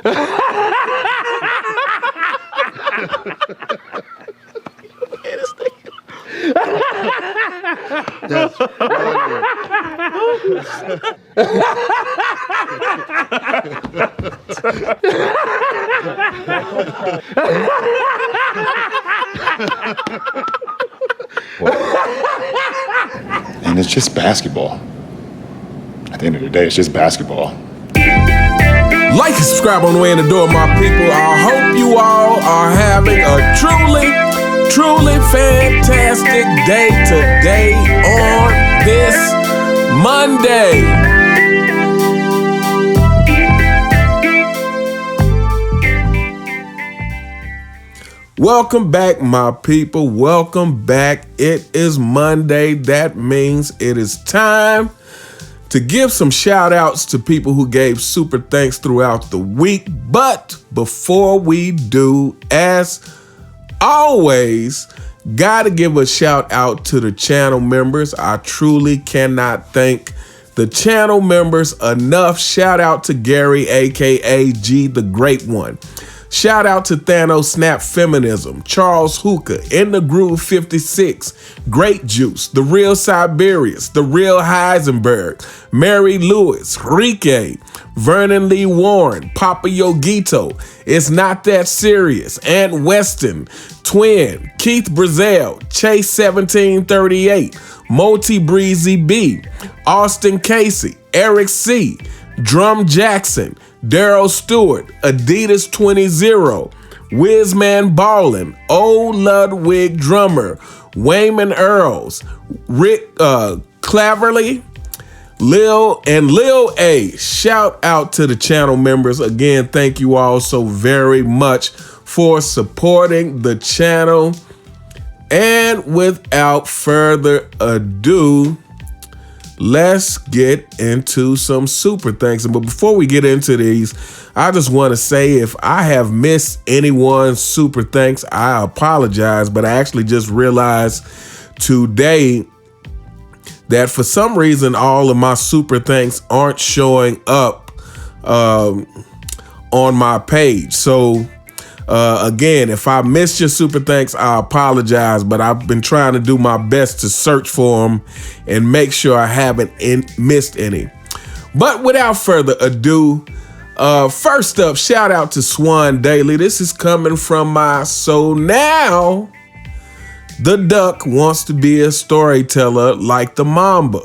That's funny. And it's just basketball. At the end of the day, it's just basketball. Like and subscribe on the way in the door, my people. I hope you all are having a truly fantastic day today on this Monday. Welcome back, my people. Welcome back. It is Monday. That means it is time to give some shout outs to people who gave super thanks throughout the week. But before we do, as always, gotta give a shout out to the channel members. I truly cannot thank the channel members enough. Shout out to Gary, aka G the Great One. Shout out to Thanos Snap Feminism, Charles Hookah, In the Groove 56, Great Juice, The Real Siberius, The Real Heisenberg, Mary Lewis, Rike, Vernon Lee Warren, Papa Yogito, It's Not That Serious, Ant Weston, Twin, Keith Brazell, Chase 1738, Multi Breezy B, Austin Casey, Eric C, Drum Jackson, Daryl Stewart, Adidas 20, Wizman Ballin, Old Ludwig Drummer, Wayman Earls, Rick Cleverly, Lil A. Shout out to the channel members. Again, thank you all so very much for supporting the channel. And without further ado, let's get into some super thanks. But before we get into these, I just want to say if I have missed anyone's super thanks, I apologize. But I actually just realized today that for some reason, all of my super thanks aren't showing up on my page. So again, if I missed your super thanks, I apologize, but I've been trying to do my best to search for them and make sure I haven't missed any. But without further ado, first up, shout out to Swan Daily. This is coming from my So Now the Duck Wants to Be a Storyteller Like the Mamba.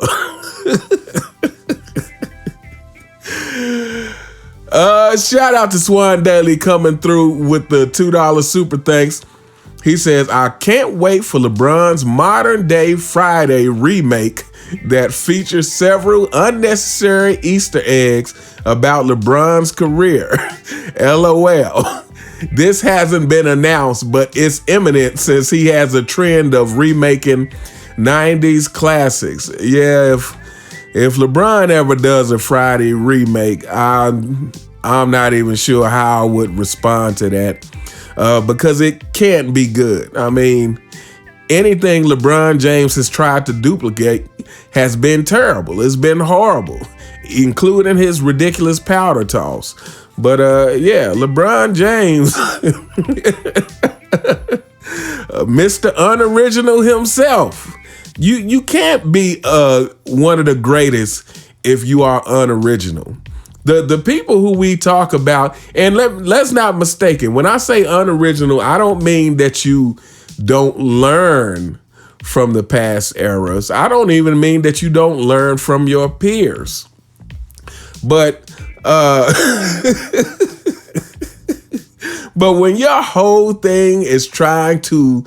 Shout out to Swan Daily coming through with the $2 super thanks. He says, I can't wait for LeBron's modern day Friday remake that features several unnecessary Easter eggs about LeBron's career. LOL. This hasn't been announced, but it's imminent since he has a trend of remaking 90s classics. Yeah, if LeBron ever does a Friday remake, I'm not even sure how I would respond to that because it can't be good. I mean, anything LeBron James has tried to duplicate has been terrible. It's been horrible, including his ridiculous powder toss. But yeah, LeBron James, Mr. Unoriginal himself. You can't be one of the greatest if you are unoriginal. The people who we talk about, and let's not mistake it. When I say unoriginal, I don't mean that you don't learn from the past eras. I don't even mean that you don't learn from your peers. But but when your whole thing is trying to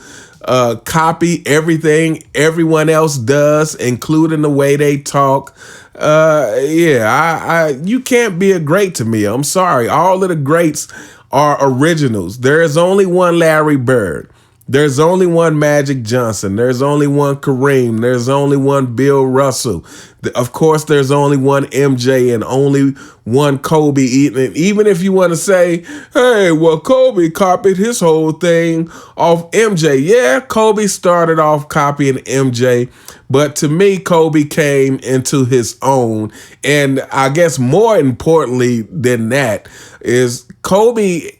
copy everything everyone else does, including the way they talk, you can't be a great to me. I'm sorry. All of the greats are originals. There is only one Larry Bird. There's only one Magic Johnson. There's only one Kareem. There's only one Bill Russell. Of course, there's only one MJ and only one Kobe. And even if you want to say, hey, well, Kobe copied his whole thing off MJ. Yeah, Kobe started off copying MJ. But to me, Kobe came into his own. And I guess more importantly than that is Kobe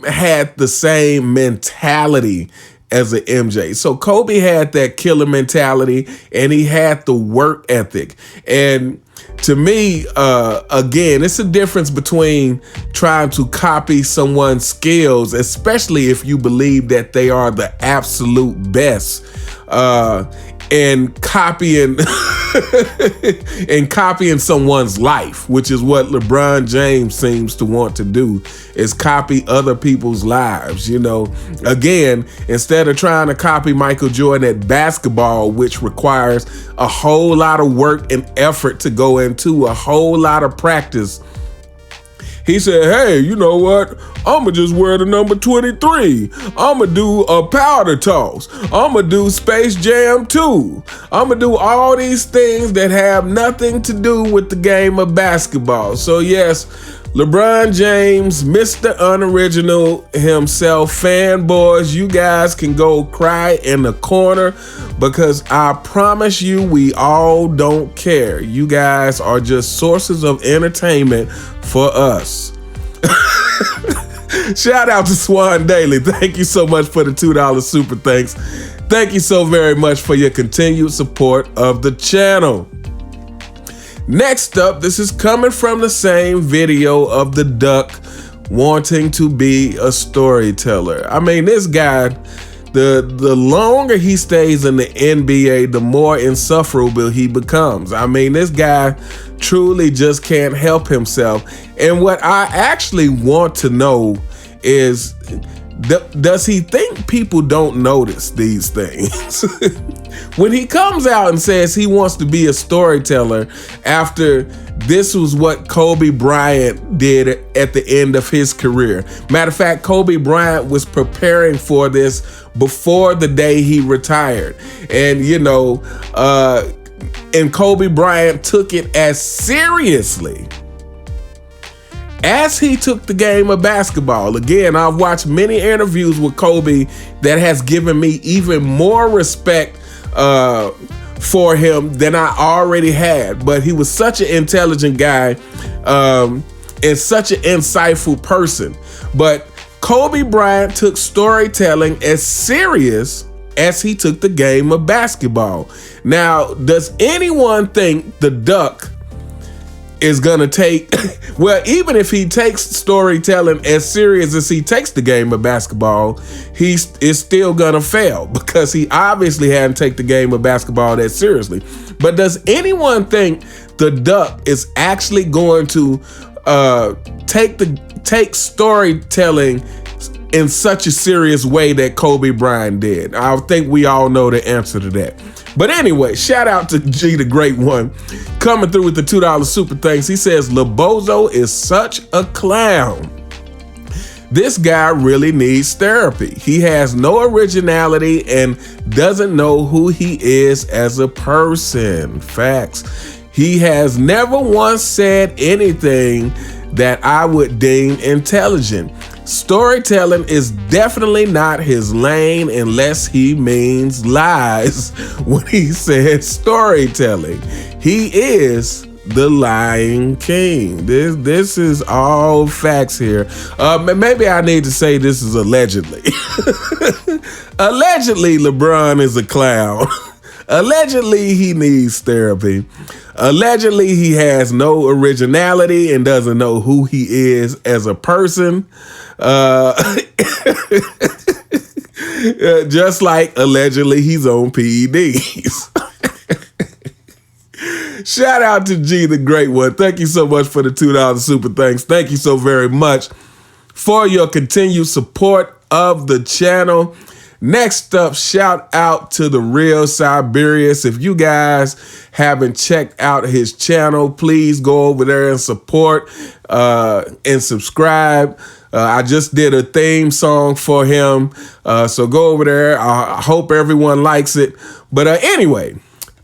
had the same mentality as an MJ. So Kobe had that killer mentality and he had the work ethic. And to me, again, it's a difference between trying to copy someone's skills, especially if you believe that they are the absolute best, and copying and copying someone's life, which is what LeBron James seems to want to do, is copy other people's lives. You know, again, instead of trying to copy Michael Jordan at basketball, which requires a whole lot of work and effort to go into, a whole lot of practice, he said, hey, you know what? I'ma just wear the number 23. I'ma do a powder toss. I'ma do Space Jam 2. I'ma do all these things that have nothing to do with the game of basketball. So yes, LeBron James, Mr. Unoriginal himself, fanboys, you guys can go cry in the corner because I promise you we all don't care. You guys are just sources of entertainment for us. Shout out to Swan Daily. Thank you so much for the $2 super thanks. Thank you so very much for your continued support of the channel. Next up, this is coming from the same video of the duck wanting to be a storyteller. I mean, this guy, the longer he stays in the NBA, the more insufferable he becomes. I mean, this guy truly just can't help himself. And what I actually want to know is, does he think people don't notice these things? When he comes out and says he wants to be a storyteller after this was what Kobe Bryant did at the end of his career. Matter of fact, Kobe Bryant was preparing for this before the day he retired. And, you know, and Kobe Bryant took it as seriously as he took the game of basketball. Again, I've watched many interviews with Kobe that has given me even more respect for him than I already had. But he was such an intelligent guy and such an insightful person. But Kobe Bryant took storytelling as serious as he took the game of basketball. Now, does anyone think the duck is gonna take, well, even if he takes storytelling as serious as he takes the game of basketball, he is still gonna fail because he obviously hadn't taken the game of basketball that seriously. But does anyone think the duck is actually going to take storytelling in such a serious way that Kobe Bryant did? I think we all know the answer to that. But anyway, shout out to G the Great One coming through with the $2 super thanks. He says, Lebozo is such a clown. This guy really needs therapy. He has no originality and doesn't know who he is as a person. Facts. He has never once said anything that I would deem intelligent. Storytelling is definitely not his lane unless he means lies when he says storytelling. He is the lying king. This is all facts here. Maybe I need to say this is allegedly. Allegedly, LeBron is a clown. Allegedly, he needs therapy. Allegedly, he has no originality and doesn't know who he is as a person. Just like allegedly he's on PEDs. Shout out to G the Great One. Thank you so much for the $2 super thanks. Thank you so very much for your continued support of the channel. Next up, shout out to the real Siberius. If you guys haven't checked out his channel, please go over there and support and subscribe. I just did a theme song for him, so go over there. I hope everyone likes it. But anyway,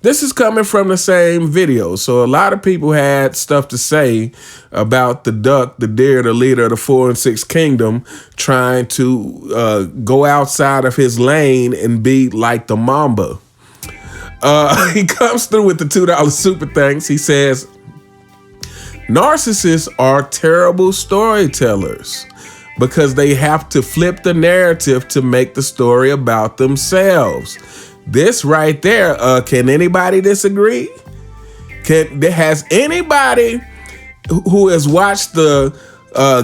this is coming from the same video. So a lot of people had stuff to say about the duck, the deer, the leader of the 4 and 6 kingdom, trying to go outside of his lane and be like the mamba. He comes through with the $2 super thanks. He says, narcissists are terrible storytellers because they have to flip the narrative to make the story about themselves. This right there, can anybody disagree? Has anybody who has watched the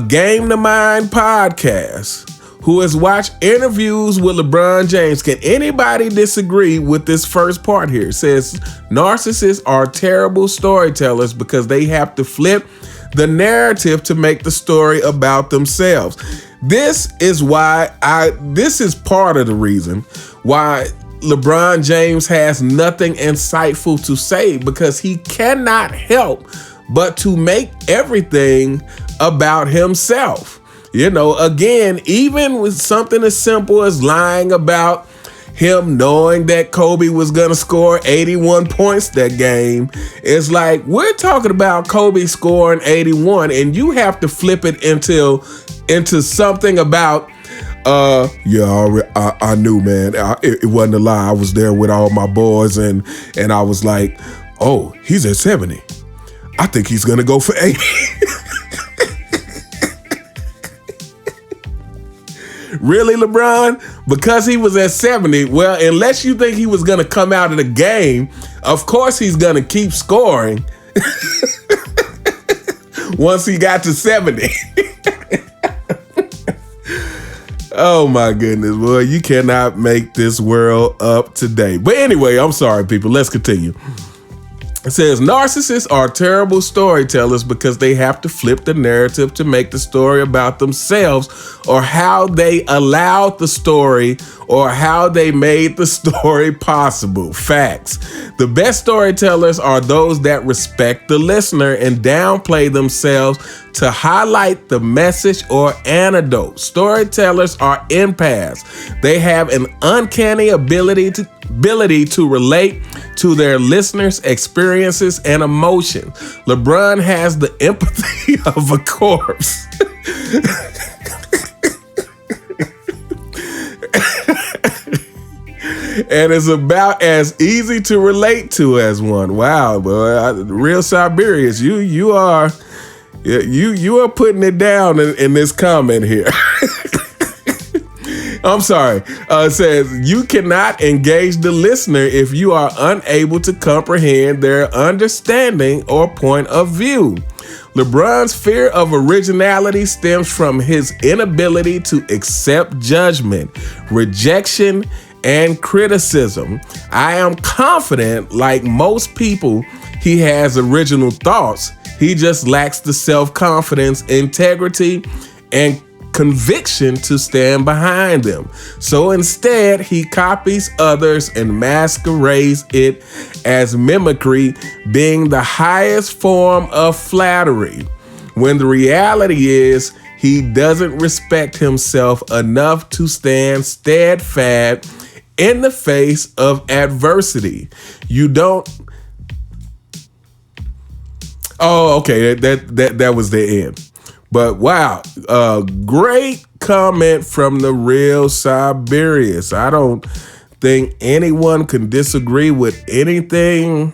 Game to Mind podcast, who has watched interviews with LeBron James, can anybody disagree with this first part here? It says narcissists are terrible storytellers because they have to flip the narrative to make the story about themselves. This is part of the reason why LeBron James has nothing insightful to say, because he cannot help but to make everything about himself. You know, again, even with something as simple as lying about him knowing that Kobe was going to score 81 points that game, it's like, we're talking about Kobe scoring 81 and you have to flip it into something about, I knew, man. It wasn't a lie. I was there with all my boys, and I was like, oh, he's at 70. I think he's gonna go for 80. Really, LeBron? Because he was at 70? Well, unless you think he was gonna come out of the game, of course he's gonna keep scoring once he got to 70. Oh my goodness, boy, you cannot make this world up today. But anyway, I'm sorry, people. Let's continue. It says narcissists are terrible storytellers because they have to flip the narrative to make the story about themselves, or how they allowed the story, or how they made the story possible. Facts. The best storytellers are those that respect the listener and downplay themselves to highlight the message or anecdote. Storytellers are empaths. They have an uncanny ability to relate to their listeners' experiences and emotions. LeBron has the empathy of a corpse. And it's about as easy to relate to as one. Wow, boy, real Siberius, you are putting it down in this comment here. I'm sorry. It says, you cannot engage the listener if you are unable to comprehend their understanding or point of view. LeBron's fear of originality stems from his inability to accept judgment, rejection, and criticism. I am confident, like most people, he has original thoughts. He just lacks the self-confidence, integrity, and conviction to stand behind them. So instead, he copies others and masquerades it as mimicry, being the highest form of flattery, when the reality is he doesn't respect himself enough to stand steadfast in the face of adversity. You don't. Oh, okay. That was the end. But wow, great comment from the real Siberius. I don't think anyone can disagree with anything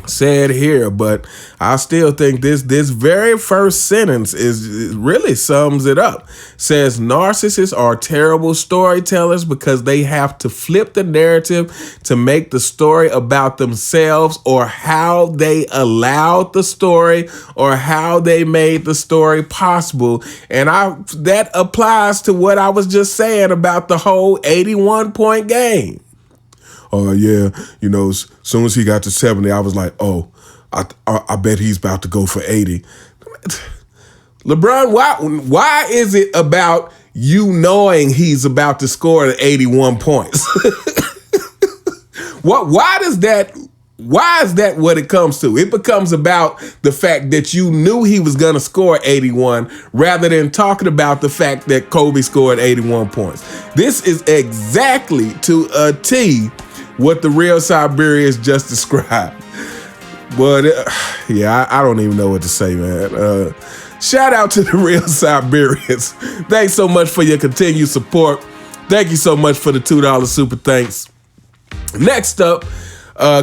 said here, but I still think this very first sentence really sums it up. Says narcissists are terrible storytellers because they have to flip the narrative to make the story about themselves, or how they allowed the story, or how they made the story possible. And that applies to what I was just saying about the whole 81-point game. Oh, yeah, as soon as he got to 70, I was like, oh, I bet he's about to go for 80. LeBron, why is it about you knowing he's about to score 81 points. Why is that what it comes to? It becomes about the fact that you knew he was going to score 81 rather than talking about the fact that Kobe scored 81 points. This is exactly to a T what the real Siberians just described. But yeah, I don't even know what to say, man. Shout out to the real Siberians. Thanks so much for your continued support. Thank you so much for the $2 super thanks. Next up,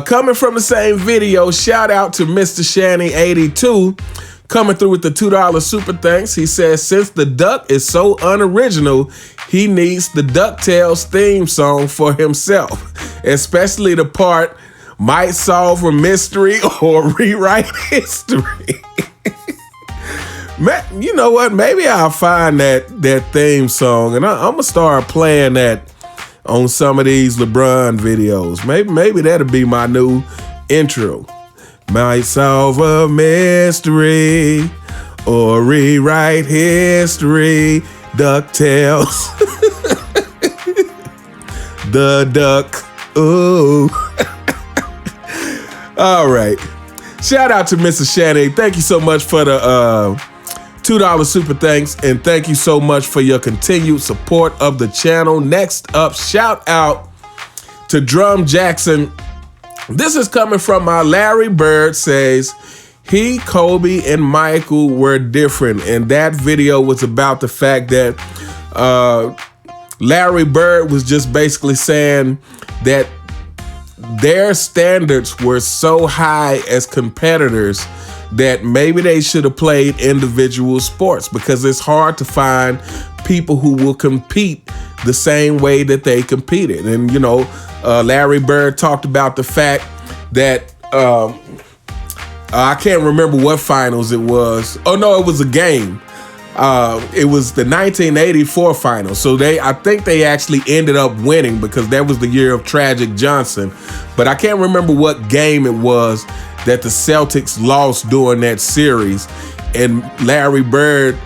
coming from the same video, shout out to Mr. Shanny82, coming through with the $2 super thanks. He says, since the duck is so unoriginal, he needs the DuckTales theme song for himself, especially the part might solve a mystery or rewrite history. Man, you know what? Maybe I'll find that theme song and I'm gonna start playing that on some of these LeBron videos. Maybe that'll be my new intro. Might solve a mystery or rewrite history. DuckTales. The duck. Ooh. All right. Shout out to Mr. Shanny. Thank you so much for the $2 super thanks, and thank you so much for your continued support of the channel. Next up, shout out to Drum Jackson. This is coming from my Larry Bird says, he, Kobe, and Michael were different. And that video was about the fact that Larry Bird was just basically saying that their standards were so high as competitors that maybe they should have played individual sports, because it's hard to find people who will compete the same way that they competed. And, you know, Larry Bird talked about the fact that I can't remember what finals it was. Oh, no, it was a game. It was the 1984 finals. So I think they actually ended up winning, because that was the year of Tragic Johnson. But I can't remember what game it was that the Celtics lost during that series. And Larry Bird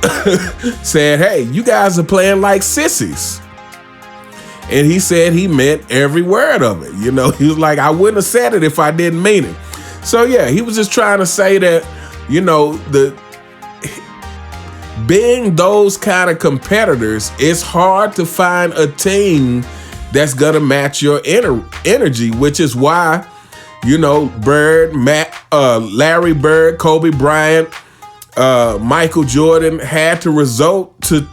said, hey, you guys are playing like sissies. And he said he meant every word of it. You know, he was like, I wouldn't have said it if I didn't mean it. So yeah, he was just trying to say that, you know, being those kind of competitors, it's hard to find a team that's gonna match your energy, which is why, you know, Larry Bird, Kobe Bryant, Michael Jordan had to resort to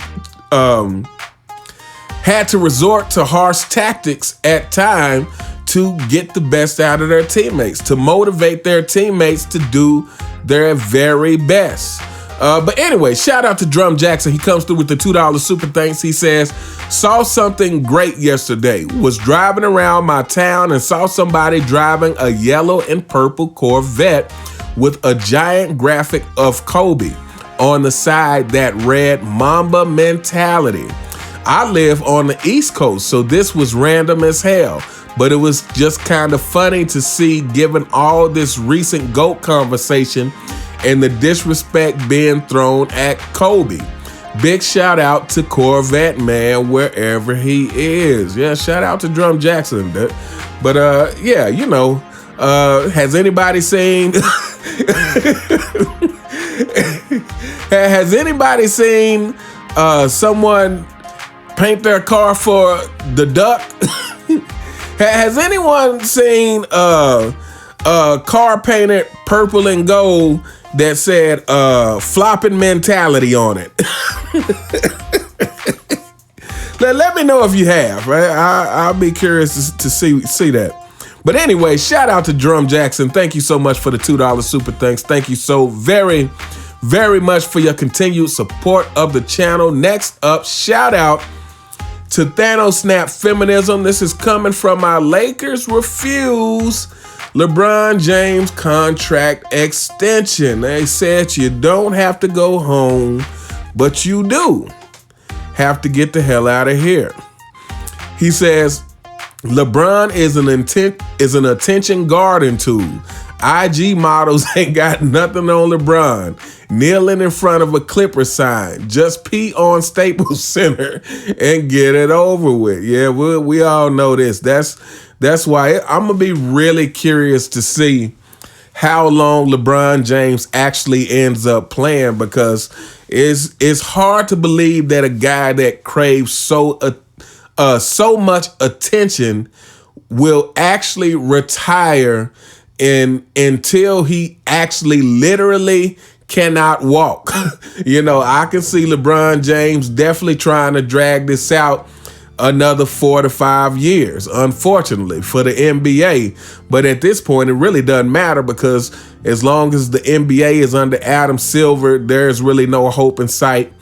harsh tactics at time to get the best out of their teammates, to motivate their teammates to do their very best. But anyway, shout out to Drum Jackson. He comes through with the $2 super thanks. He says, saw something great yesterday. Was driving around my town and saw somebody driving a yellow and purple Corvette with a giant graphic of Kobe on the side that read Mamba Mentality. I live on the East Coast, so this was random as hell. But it was just kind of funny to see, given all this recent GOAT conversation and the disrespect being thrown at Kobe. Big shout out to Corvette Man, wherever he is. Yeah, shout out to Drum Jackson. But yeah, you know, has anybody seen has anybody seen someone paint their car for the duck? Has anyone seen a car painted purple and gold that said flopping mentality on it? Let me know if you have, right? I'll be curious to see that. But anyway, shout out to Drum Jackson. Thank you so much for the $2 super thanks. Thank you so very, very much for your continued support of the channel. Next up, shout out to Thanos Snap Feminism. This is coming from my Lakers refuse LeBron James contract extension. They said you don't have to go home, but you do have to get the hell out of here. He says, LeBron is an attention guarding tool. IG models ain't got nothing on LeBron. kneeling in front of a Clipper sign. Just pee on Staples Center and get it over with. Yeah, we all know this. That's why I'm going to be really curious to see how long LeBron James actually ends up playing, because it's hard to believe that a guy that craves so much attention will actually retire until he actually literally cannot walk. I can see LeBron James definitely trying to drag this out another 4 to 5 years, unfortunately, for the NBA. But at this point, it really doesn't matter, because as long as the NBA is under Adam Silver, there's really no hope in sight.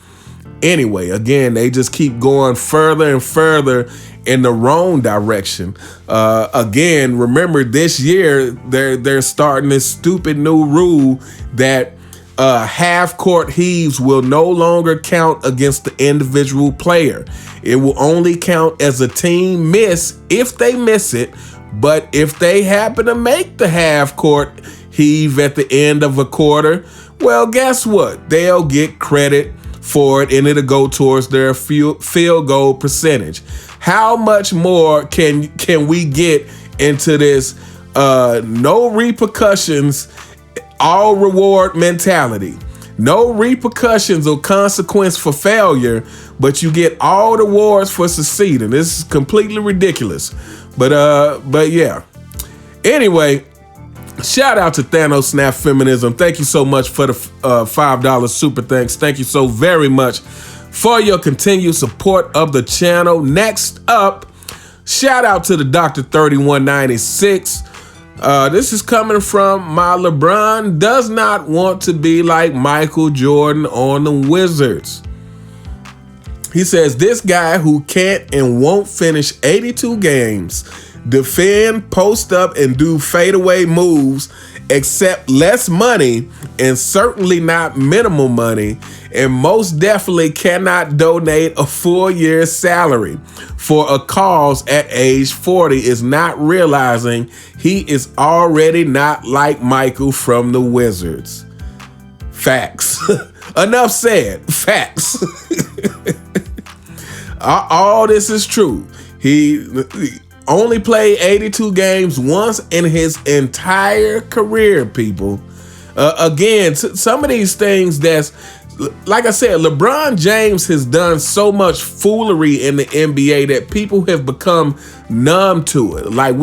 Anyway, again, they just keep going further and further in the wrong direction. Again, remember this year, they're starting this stupid new rule that half-court heaves will no longer count against the individual player. It will only count as a team miss if they miss it, but if they happen to make the half-court heave at the end of a quarter, well, guess what? They'll get credit for it, and it'll go towards their field goal percentage. How much more can we get into this no repercussions, all reward mentality? No repercussions or consequence for failure, but you get all the awards for succeeding. This is completely ridiculous. But yeah. Anyway, shout out to Thanos Snap Feminism. Thank you so much for the $5 super thanks. Thank you so very much for your continued support of the channel. Next up, shout out to the Dr. 3196. This is coming from my LeBron does not want to be like Michael Jordan on the Wizards. He says, this guy who can't and won't finish 82 games, defend, post up, and do fadeaway moves, accept less money and certainly not minimal money, and most definitely cannot donate a full year's salary for a cause at age 40 is not realizing he is already not like Michael from the Wizards. Facts. Enough said. Facts. All this is true. He only played 82 games once in his entire career, people. Again, some of these things that's, like I said, LeBron James has done so much foolery in the NBA that people have become numb to it. Like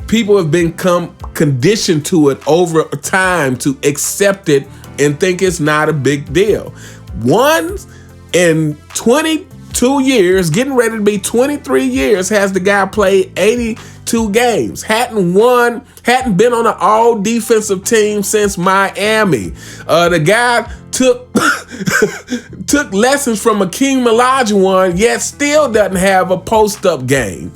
people have become conditioned to it over time to accept it and think it's not a big deal. Once in 22 years, getting ready to be 23 years, has the guy played 82 games. Hadn't been on an all defensive team since Miami. The guy took lessons from Akeem Olajuwon, yet still doesn't have a post-up game.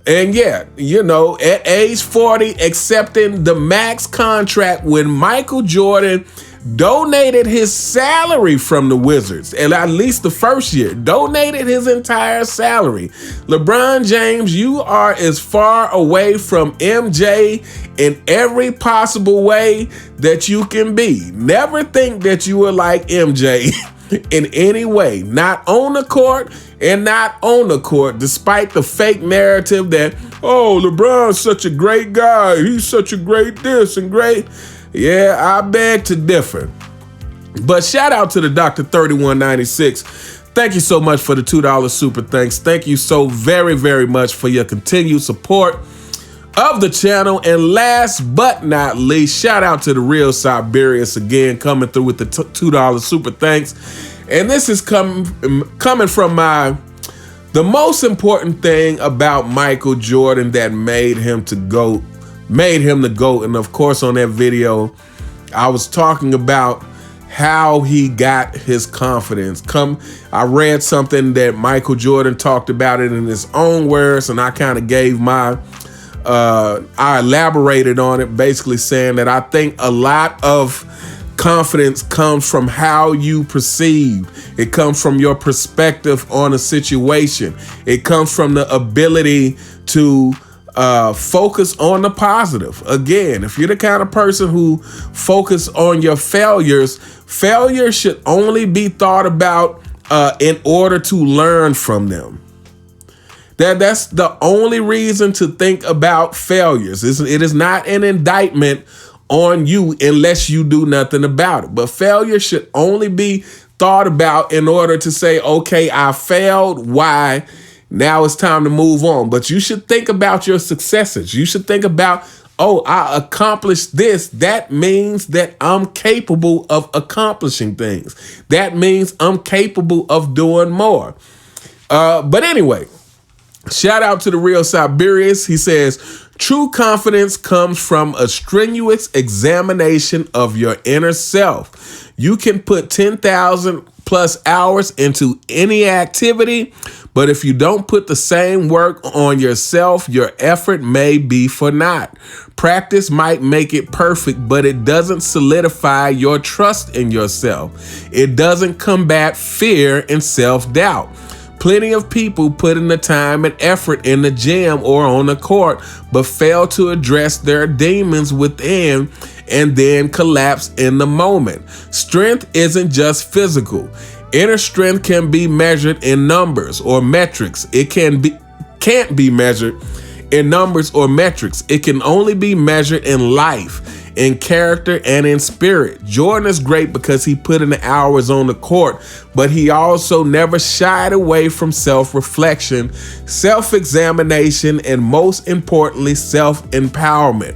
And yeah, at age 40, accepting the max contract when Michael Jordan donated his salary from the Wizards, and at least the first year, donated his entire salary. LeBron James, you are as far away from MJ in every possible way that you can be. Never think that you are like MJ in any way, not on the court and not on the court, despite the fake narrative that, oh, LeBron's such a great guy, he's such a great this and great. Yeah, I beg to differ. But shout out to the Dr. 3196. Thank you so much for the $2 super thanks. Thank you so very, very much for your continued support of the channel. And last but not least, shout out to the real Siberius again, coming through with the $2 super thanks. And this is coming from the most important thing about Michael Jordan that made him the GOAT. And of course, on that video, I was talking about how he got his confidence. I read something that Michael Jordan talked about it in his own words, and I kind of gave I elaborated on it, basically saying that I think a lot of confidence comes from how you perceive. It comes from your perspective on a situation. It comes from the ability to Focus on the positive. Again, if you're the kind of person who focus on your failures, failure should only be thought about in order to learn from them. That's the only reason to think about failures. It is not an indictment on you unless you do nothing about it. But failure should only be thought about in order to say, okay, I failed. Why? Now it's time to move on. But you should think about your successes. You should think about, oh, I accomplished this. That means that I'm capable of accomplishing things. That means I'm capable of doing more. But anyway, shout out to the real Siberius. He says, true confidence comes from a strenuous examination of your inner self. You can put 10,000 plus hours into any activity, but if you don't put the same work on yourself, your effort may be for naught. Practice might make it perfect, but it doesn't solidify your trust in yourself. It doesn't combat fear and self-doubt. Plenty of people put in the time and effort in the gym or on the court, but fail to address their demons within and then collapse in the moment. Strength isn't just physical. Inner strength can be measured in numbers or metrics. It can't be measured in numbers or metrics. It can only be measured in life, in character, and in spirit. Jordan is great because he put in the hours on the court, but he also never shied away from self-reflection, self-examination, and most importantly, self-empowerment.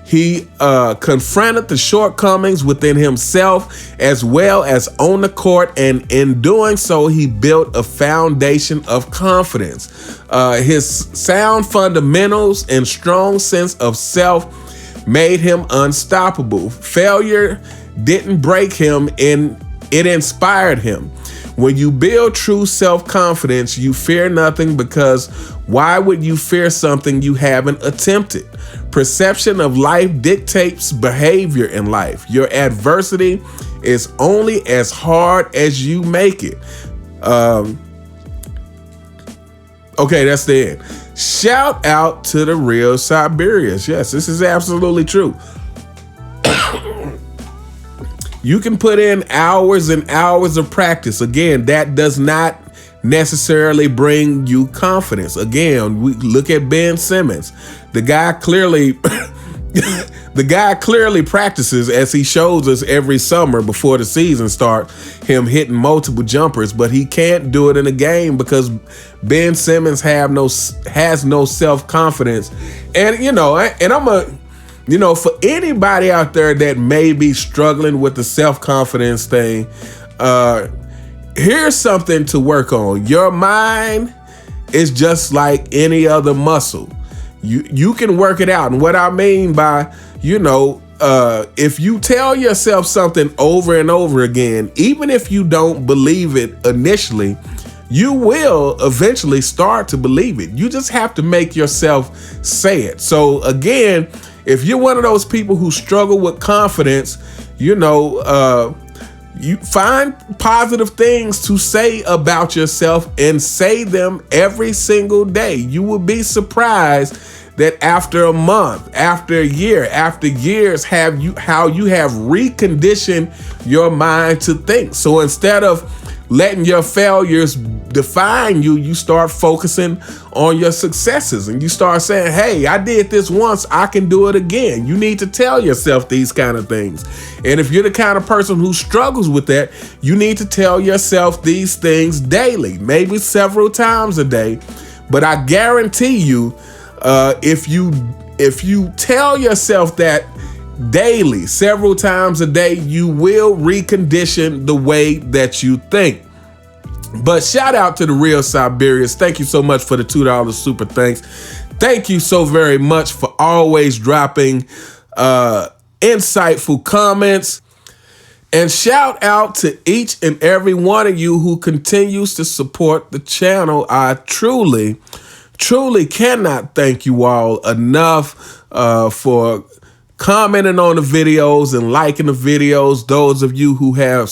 He confronted the shortcomings within himself as well as on the court, and in doing so, he built a foundation of confidence. His sound fundamentals and strong sense of self made him unstoppable. Failure didn't break him, and it inspired him. When you build true self-confidence, you fear nothing, because why would you fear something you haven't attempted? Perception of life dictates behavior in life. Your adversity is only as hard as you make it. Okay, that's the end. Shout out to the real Siberius. Yes, this is absolutely true. You can put in hours and hours of practice. Again, that does not necessarily bring you confidence. Again, we look at Ben Simmons. The guy clearly practices, as he shows us every summer before the season starts, him hitting multiple jumpers, but he can't do it in a game because Ben Simmons has no self-confidence. And for anybody out there that may be struggling with the self-confidence thing, here's something to work on. Your mind is just like any other muscle. You can work it out. And what I mean by, if you tell yourself something over and over again, even if you don't believe it initially, you will eventually start to believe it. You just have to make yourself say it. So again, if you're one of those people who struggle with confidence, you find positive things to say about yourself and say them every single day. You will be surprised that after a month, after a year, after years, how you have reconditioned your mind to think. So instead of letting your failures define you, you start focusing on your successes, and you start saying, hey, I did this once, I can do it again. You need to tell yourself these kind of things. And if you're the kind of person who struggles with that, you need to tell yourself these things daily, maybe several times a day. But I guarantee you, if you tell yourself that daily, several times a day, you will recondition the way that you think. But shout out to the real Siberius. Thank you so much for the $2 super thanks. Thank you so very much for always dropping insightful comments. And shout out to each and every one of you who continues to support the channel. I truly cannot thank you all enough for commenting on the videos and liking the videos. Those of you who have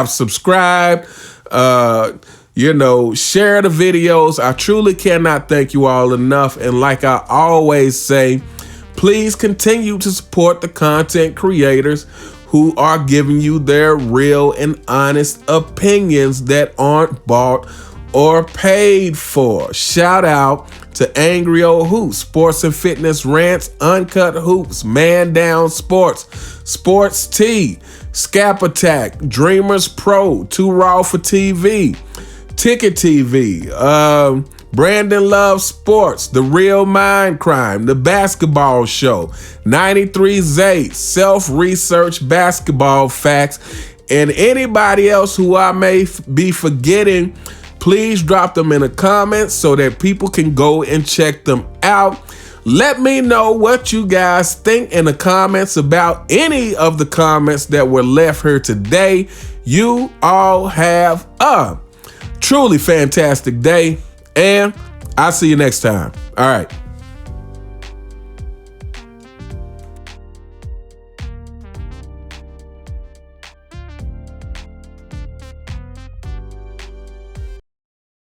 subscribed, Share the videos. I truly cannot thank you all enough. And like I always say, please continue to support the content creators who are giving you their real and honest opinions that aren't bought or paid for. Shout out to Angry Old Hoops, Sports and Fitness Rants, Uncut Hoops, Man Down Sports, Sports T, Scap Attack, Dreamers Pro, Too Raw for TV, Ticket TV, Brandon Loves Sports, The Real Mind Crime, The Basketball Show, 93 Zay, Self-Research Basketball Facts, and anybody else who I may be forgetting. Please drop them in the comments so that people can go and check them out. Let me know what you guys think in the comments about any of the comments that were left here today. You all have a truly fantastic day, and I'll see you next time. All right.